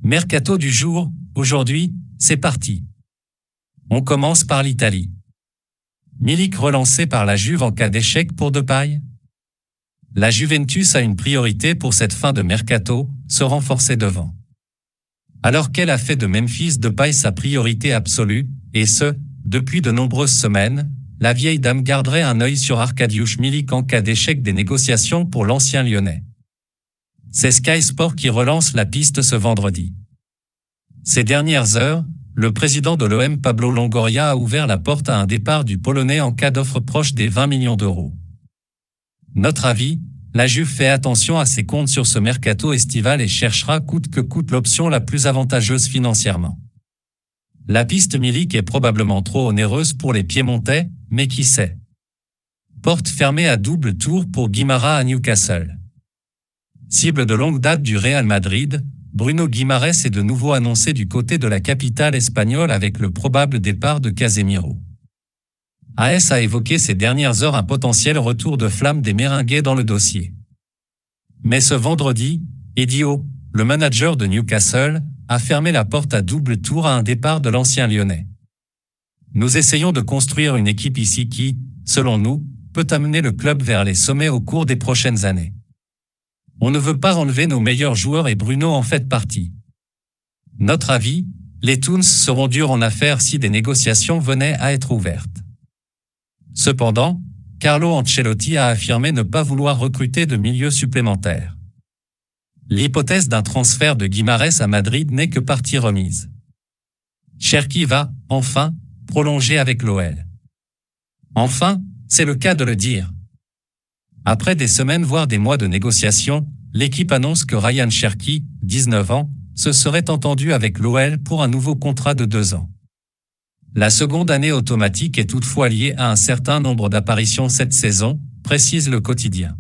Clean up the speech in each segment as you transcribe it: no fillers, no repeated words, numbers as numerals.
Mercato du jour, aujourd'hui, c'est parti. On commence par l'Italie. Milik relancé par la Juve en cas d'échec pour Depay. La Juventus a une priorité pour cette fin de mercato, se renforcer devant. Alors qu'elle a fait de Memphis Depay sa priorité absolue, et ce, depuis de nombreuses semaines, la vieille dame garderait un œil sur Arkadiusz Milik en cas d'échec des négociations pour l'ancien Lyonnais. C'est Sky Sport qui relance la piste ce vendredi. Ces dernières heures, le président de l'OM Pablo Longoria a ouvert la porte à un départ du Polonais en cas d'offre proche des 20 millions d'euros. Notre avis, la Juve fait attention à ses comptes sur ce mercato estival et cherchera coûte que coûte l'option la plus avantageuse financièrement. La piste Milik est probablement trop onéreuse pour les Piémontais, mais qui sait. Porte fermée à double tour pour Guimara à Newcastle. Cible de longue date du Real Madrid, Bruno Guimarães est de nouveau annoncé du côté de la capitale espagnole avec le probable départ de Casemiro. AS a évoqué ces dernières heures un potentiel retour de flamme des Merengues dans le dossier. Mais ce vendredi, Eddie Howe, le manager de Newcastle, a fermé la porte à double tour à un départ de l'ancien Lyonnais. Nous essayons de construire une équipe ici qui, selon nous, peut amener le club vers les sommets au cours des prochaines années. On ne veut pas enlever nos meilleurs joueurs et Bruno en fait partie. Notre avis, les Toons seront durs en affaires si des négociations venaient à être ouvertes. Cependant, Carlo Ancelotti a affirmé ne pas vouloir recruter de milieu supplémentaire. L'hypothèse d'un transfert de Guimarães à Madrid n'est que partie remise. Cherki va, enfin, prolonger avec l'OL. Enfin, c'est le cas de le dire. Après des semaines voire des mois de négociations, l'équipe annonce que Ryan Cherki, 19 ans, se serait entendu avec l'OL pour un nouveau contrat de 2 ans. La seconde année automatique est toutefois liée à un certain nombre d'apparitions cette saison, précise le quotidien.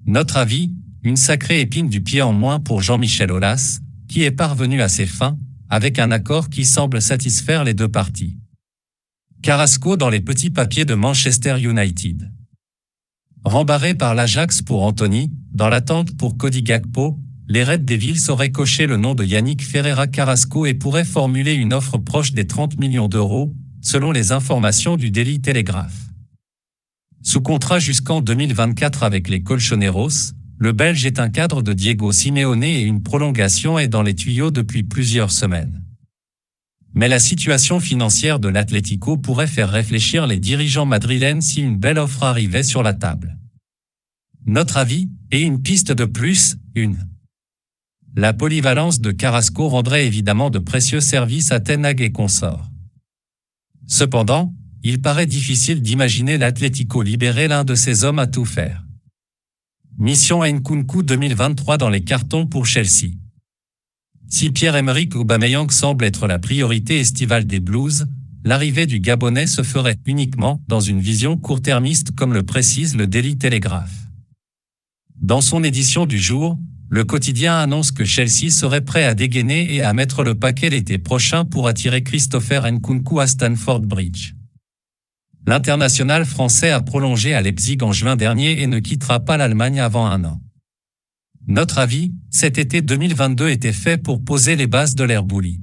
Notre avis, une sacrée épine du pied en moins pour Jean-Michel Aulas, qui est parvenu à ses fins, avec un accord qui semble satisfaire les deux parties. Carrasco dans les petits papiers de Manchester United. Rembarré par l'Ajax pour Anthony, dans l'attente pour Cody Gakpo, les Red Devils auraient coché le nom de Yannick Ferreira Carrasco et pourraient formuler une offre proche des 30 millions d'euros, selon les informations du Daily Telegraph. Sous contrat jusqu'en 2024 avec les Colchoneros, le Belge est un cadre de Diego Simeone et une prolongation est dans les tuyaux depuis plusieurs semaines. Mais la situation financière de l'Atlético pourrait faire réfléchir les dirigeants madrilènes si une belle offre arrivait sur la table. Notre avis, et une piste de plus, la polyvalence de Carrasco rendrait évidemment de précieux services à Ten Hag et consorts. Cependant, il paraît difficile d'imaginer l'Atlético libérer l'un de ses hommes à tout faire. Mission Nkunku 2023 dans les cartons pour Chelsea. Si Pierre-Emerick Aubameyang semble être la priorité estivale des Blues, l'arrivée du Gabonais se ferait uniquement dans une vision court-termiste comme le précise le Daily Telegraph. Dans son édition du jour, le quotidien annonce que Chelsea serait prêt à dégainer et à mettre le paquet l'été prochain pour attirer Christopher Nkunku à Stamford Bridge. L'international français a prolongé à Leipzig en juin dernier et ne quittera pas l'Allemagne avant 1 an. Notre avis, cet été 2022 était fait pour poser les bases de l'ère Bully.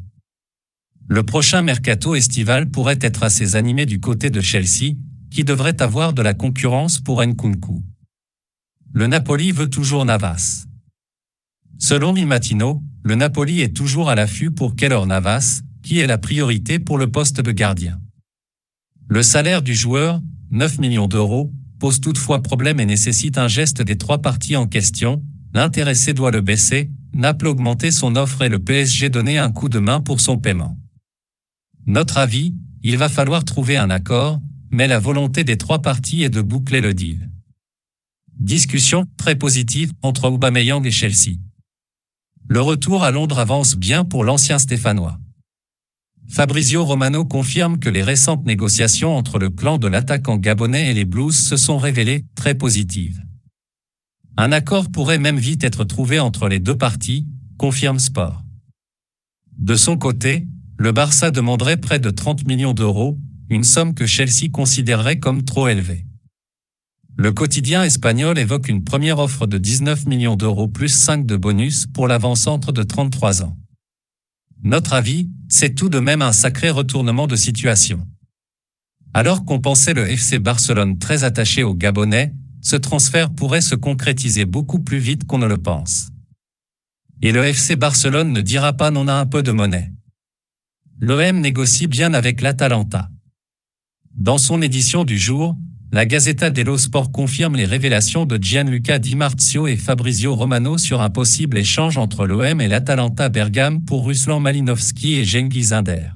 Le prochain mercato estival pourrait être assez animé du côté de Chelsea, qui devrait avoir de la concurrence pour Nkunku. Le Napoli veut toujours Navas. Selon Il Mattino, le Napoli est toujours à l'affût pour Keylor Navas, qui est la priorité pour le poste de gardien. Le salaire du joueur, 9 millions d'euros, pose toutefois problème et nécessite un geste des trois parties en question. L'intéressé doit le baisser, Naples augmenter son offre et le PSG donner un coup de main pour son paiement. Notre avis, il va falloir trouver un accord, mais la volonté des trois parties est de boucler le deal. Discussion très positive entre Aubameyang et Chelsea. Le retour à Londres avance bien pour l'ancien Stéphanois. Fabrizio Romano confirme que les récentes négociations entre le clan de l'attaquant gabonais et les Blues se sont révélées très positives. Un accord pourrait même vite être trouvé entre les deux parties, confirme Sport. De son côté, le Barça demanderait près de 30 millions d'euros, une somme que Chelsea considérerait comme trop élevée. Le quotidien espagnol évoque une première offre de 19 millions d'euros plus 5 de bonus pour l'avant-centre de 33 ans. Notre avis, c'est tout de même un sacré retournement de situation. Alors qu'on pensait le FC Barcelone très attaché aux Gabonais, ce transfert pourrait se concrétiser beaucoup plus vite qu'on ne le pense. Et le FC Barcelone ne dira pas non à un peu de monnaie. L'OM négocie bien avec l'Atalanta. Dans son édition du jour, la Gazzetta dello Sport confirme les révélations de Gianluca Di Marzio et Fabrizio Romano sur un possible échange entre l'OM et l'Atalanta Bergame pour Ruslan Malinovski et Cengiz Ünder.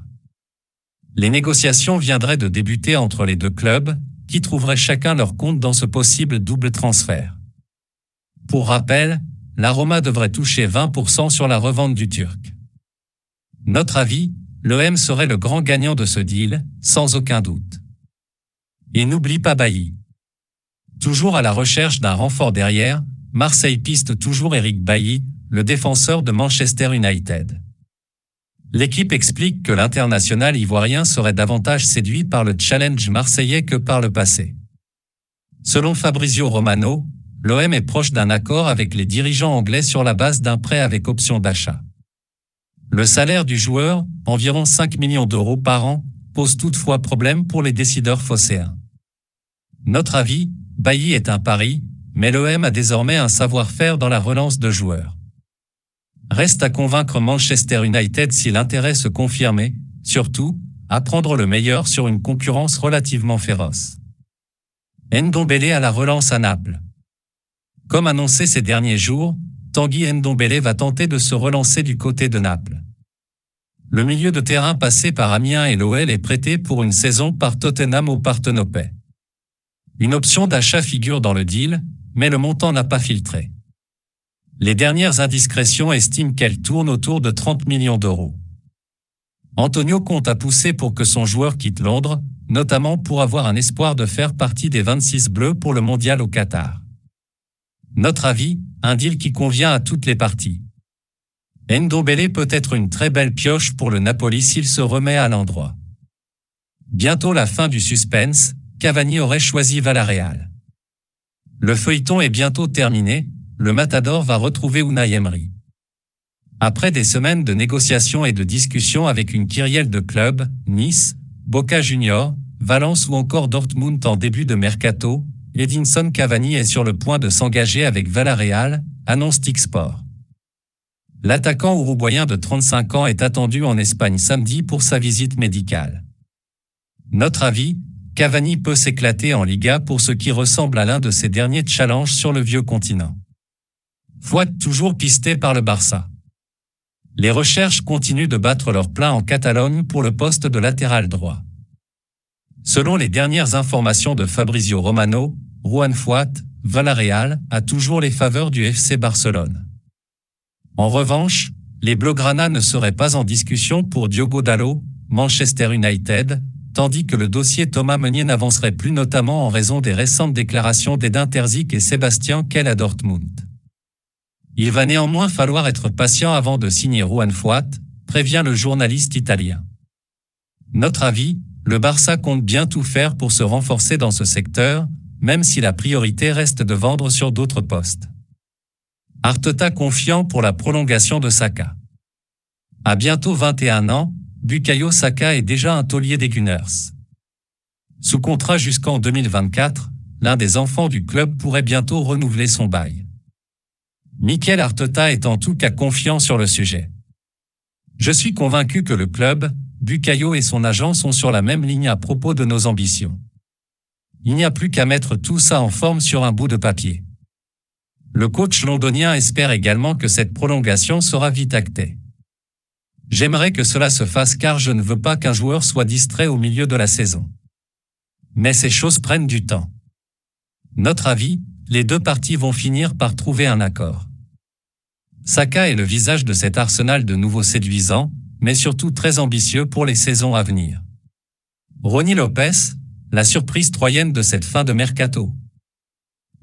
Les négociations viendraient de débuter entre les deux clubs, qui trouveraient chacun leur compte dans ce possible double transfert. Pour rappel, la Roma devrait toucher 20% sur la revente du Turc. Notre avis, l'OM serait le grand gagnant de ce deal, sans aucun doute. Et n'oublie pas Bailly. Toujours à la recherche d'un renfort derrière, Marseille piste toujours Eric Bailly, le défenseur de Manchester United. L'équipe explique que l'international ivoirien serait davantage séduit par le challenge marseillais que par le passé. Selon Fabrizio Romano, l'OM est proche d'un accord avec les dirigeants anglais sur la base d'un prêt avec option d'achat. Le salaire du joueur, environ 5 millions d'euros par an, pose toutefois problème pour les décideurs phocéens. Notre avis, Bailly est un pari, mais l'OM a désormais un savoir-faire dans la relance de joueurs. Reste à convaincre Manchester United si l'intérêt se confirmait, surtout, à prendre le meilleur sur une concurrence relativement féroce. Ndombele à la relance à Naples. Comme annoncé ces derniers jours, Tanguy Ndombele va tenter de se relancer du côté de Naples. Le milieu de terrain passé par Amiens et l'OL est prêté pour une saison par Tottenham au Parthenopet. Une option d'achat figure dans le deal, mais le montant n'a pas filtré. Les dernières indiscrétions estiment qu'elle tourne autour de 30 millions d'euros. Antonio Conte a poussé pour que son joueur quitte Londres, notamment pour avoir un espoir de faire partie des 26 bleus pour le mondial au Qatar. Notre avis, un deal qui convient à toutes les parties. Ndombele peut être une très belle pioche pour le Napoli s'il se remet à l'endroit. Bientôt la fin du suspense, Cavani aurait choisi Villarreal. Le feuilleton est bientôt terminé, le Matador va retrouver Unai Emery. Après des semaines de négociations et de discussions avec une kyrielle de clubs, Nice, Boca Juniors, Valence ou encore Dortmund en début de mercato, Edinson Cavani est sur le point de s'engager avec Villarreal, annonce TIC-Sport. L'attaquant uruguayen de 35 ans est attendu en Espagne samedi pour sa visite médicale. Notre avis, Cavani peut s'éclater en Liga pour ce qui ressemble à l'un de ses derniers challenges sur le vieux continent. Fouad toujours pisté par le Barça. Les recherches continuent de battre leur plein en Catalogne pour le poste de latéral droit. Selon les dernières informations de Fabrizio Romano, Juan Fouad, Villarreal, a toujours les faveurs du FC Barcelone. En revanche, les Blaugrana ne seraient pas en discussion pour Diogo Dalot, Manchester United, tandis que le dossier Thomas Meunier n'avancerait plus notamment en raison des récentes déclarations d'Edin Terzic et Sébastien Kell à Dortmund. Il va néanmoins falloir être patient avant de signer Juan Fouad, prévient le journaliste italien. Notre avis, le Barça compte bien tout faire pour se renforcer dans ce secteur, même si la priorité reste de vendre sur d'autres postes. Arteta confiant pour la prolongation de Saka. À bientôt 21 ans, Bukayo Saka est déjà un taulier des Gunners. Sous contrat jusqu'en 2024, l'un des enfants du club pourrait bientôt renouveler son bail. Mikel Arteta est en tout cas confiant sur le sujet. Je suis convaincu que le club, Bukayo et son agent sont sur la même ligne à propos de nos ambitions. Il n'y a plus qu'à mettre tout ça en forme sur un bout de papier. Le coach londonien espère également que cette prolongation sera vite actée. J'aimerais que cela se fasse car je ne veux pas qu'un joueur soit distrait au milieu de la saison. Mais ces choses prennent du temps. Notre avis, les deux parties vont finir par trouver un accord. Saka est le visage de cet arsenal de nouveaux séduisants, mais surtout très ambitieux pour les saisons à venir. Rony Lopez, la surprise troyenne de cette fin de mercato.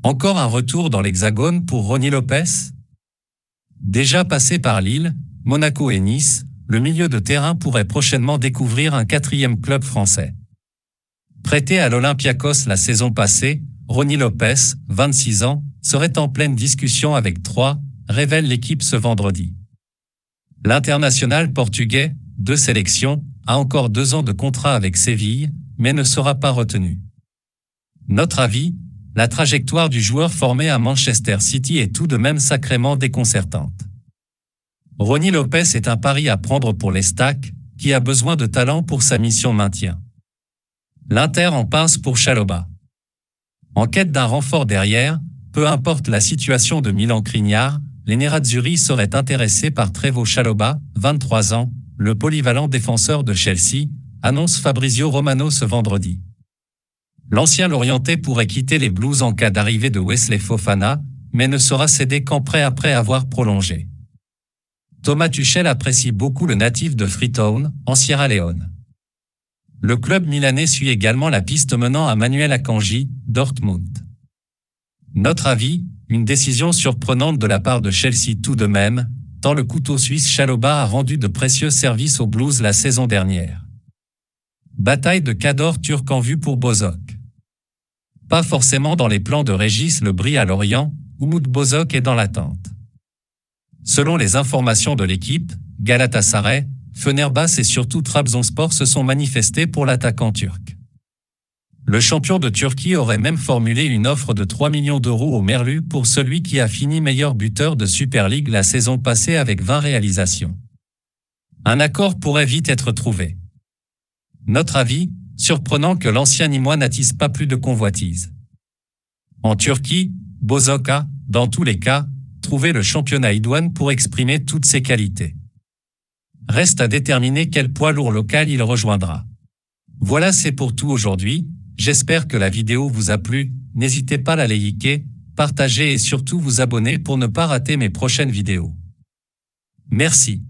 Encore un retour dans l'Hexagone pour Rony Lopez? Déjà passé par Lille, Monaco et Nice, le milieu de terrain pourrait prochainement découvrir un 4e club français. Prêté à l'Olympiakos la saison passée, Rony Lopez, 26 ans, serait en pleine discussion avec Troyes, révèle l'équipe ce vendredi. L'international portugais, 2 sélections, a encore 2 ans de contrat avec Séville, mais ne sera pas retenu. Notre avis, la trajectoire du joueur formé à Manchester City est tout de même sacrément déconcertante. Rony Lopez est un pari à prendre pour les Stacks, qui a besoin de talent pour sa mission maintien. L'Inter en pince pour Chalobah. En quête d'un renfort derrière, peu importe la situation de Milan Skriniar, les Nerazzurri seraient intéressés par Trevoh Chalobah, 23 ans, le polyvalent défenseur de Chelsea, annonce Fabrizio Romano ce vendredi. L'ancien Lorientais pourrait quitter les Blues en cas d'arrivée de Wesley Fofana, mais ne sera cédé qu'en prêt après avoir prolongé. Thomas Tuchel apprécie beaucoup le natif de Freetown, en Sierra Leone. Le club milanais suit également la piste menant à Manuel Akanji, Dortmund. Notre avis, une décision surprenante de la part de Chelsea tout de même, tant le couteau suisse Chalobah a rendu de précieux services aux Blues la saison dernière. Bataille de Cador turc en vue pour Bozok. Pas forcément dans les plans de Régis Le Brie à Lorient, Umut Bozok est dans l'attente. Selon les informations de l'équipe, Galatasaray, Fenerbahçe et surtout Trabzonspor se sont manifestés pour l'attaquant turc. Le champion de Turquie aurait même formulé une offre de 3 millions d'euros au Merlu pour celui qui a fini meilleur buteur de Super League la saison passée avec 20 réalisations. Un accord pourrait vite être trouvé. Notre avis, surprenant que l'ancien Nîmois n'attise pas plus de convoitise. En Turquie, Bozok a, dans tous les cas, trouvé le championnat idoine pour exprimer toutes ses qualités. Reste à déterminer quel poids lourd local il rejoindra. Voilà, c'est pour tout aujourd'hui. J'espère que la vidéo vous a plu. N'hésitez pas à la liker, partager et surtout vous abonner pour ne pas rater mes prochaines vidéos. Merci.